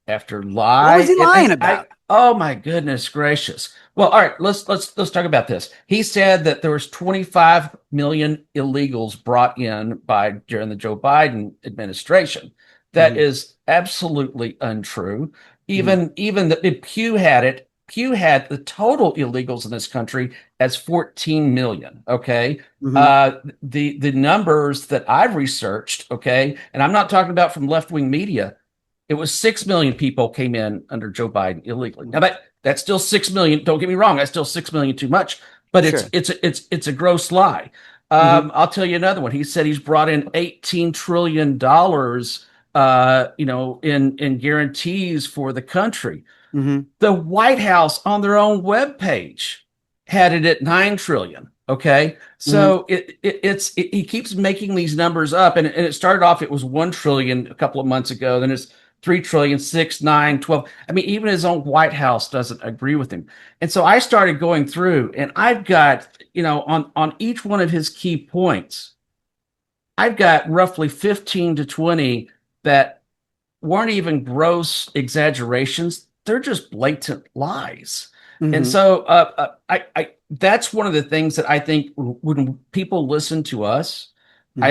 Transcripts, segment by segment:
after What was lie. he lying I about? oh my goodness gracious. Well, all right, let's talk about this. He said that there was 25 million illegals brought in by during the Joe Biden administration. That Hmm. is absolutely untrue. Hmm. Even the Pew had it. Pew had the total illegals in this country as 14 million. Okay. Hmm. The numbers that I've researched, okay, and I'm not talking about from left-wing media, it was 6 million people came in under Joe Biden illegally. Now that's still 6 million. Don't get me wrong, that's still 6 million too much, but Sure. it's a gross lie. Hmm. I'll tell you another one. He said he's brought in $18 trillion, in guarantees for the country. Hmm. The White House on their own webpage had it at 9 trillion. Okay, Hmm. so he keeps making these numbers up, and it started off it was 1 trillion a couple of months ago, then it's 3 trillion, 6, 9, 12. I mean, even his own White House doesn't agree with him. And so I started going through, and I've got, on each one of his key points, I've got roughly 15 to 20 that weren't even gross exaggerations. They're just blatant lies. And Hmm. so that's one of the things that I think when people listen to us, Hmm.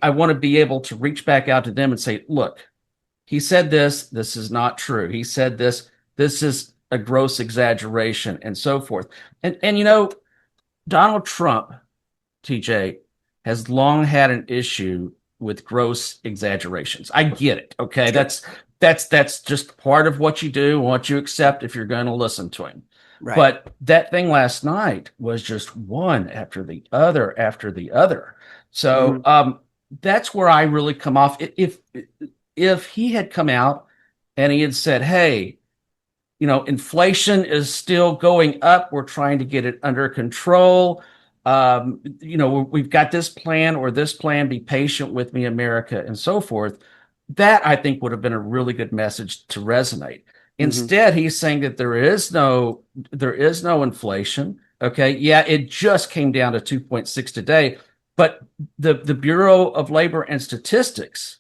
I want to be able to reach back out to them and say, look, he said this, this is not true. He said this is a gross exaggeration and so forth. And Donald Trump, TJ, has long had an issue with gross exaggerations. I get it. Okay. Sure. That's just part of what you do, what you accept if you're going to listen to him. Right. But that thing last night was just one after the other after the other. So Hmm. that's where I really come off. If he had come out and he had said, "Hey, inflation is still going up. We're trying to get it under control. We've got this plan or this plan. Be patient with me, America," and so forth. That I think would have been a really good message to resonate. Hmm. Instead, he's saying that there is no inflation. Okay, yeah, it just came down to 2.6 today, but the Bureau of Labor and Statistics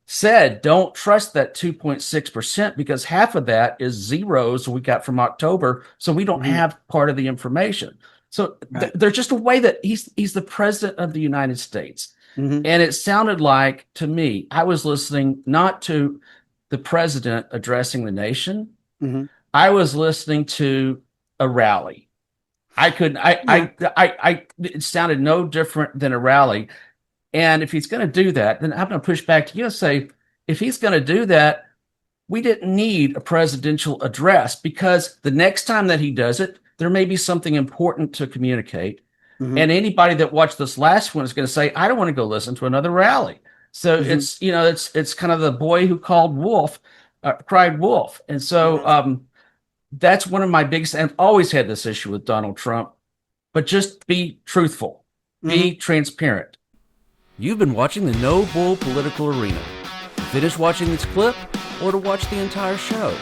said don't trust that 2.6% because half of that is zeros we got from October. So we don't Hmm. have part of the information. So Right. there's just a way that he's the president of the United States. Hmm. And it sounded like to me, I was listening not to the president addressing the nation. Hmm. I was listening to a rally. I could Yeah. I it sounded no different than a rally. And if he's going to do that, then I'm going to push back to you and say, if he's going to do that, we didn't need a presidential address because the next time that he does it, there may be something important to communicate. Hmm. And anybody that watched this last one is going to say, I don't want to go listen to another rally. So Hmm. it's kind of the boy who called wolf, cried wolf. And so Hmm. that's one of my biggest, and I've always had this issue with Donald Trump, but just be truthful, Hmm. be transparent. You've been watching the No Bull Political Arena. To finish watching this clip or to watch the entire show,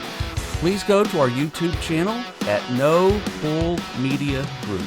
please go to our YouTube channel at No Bull Media Group.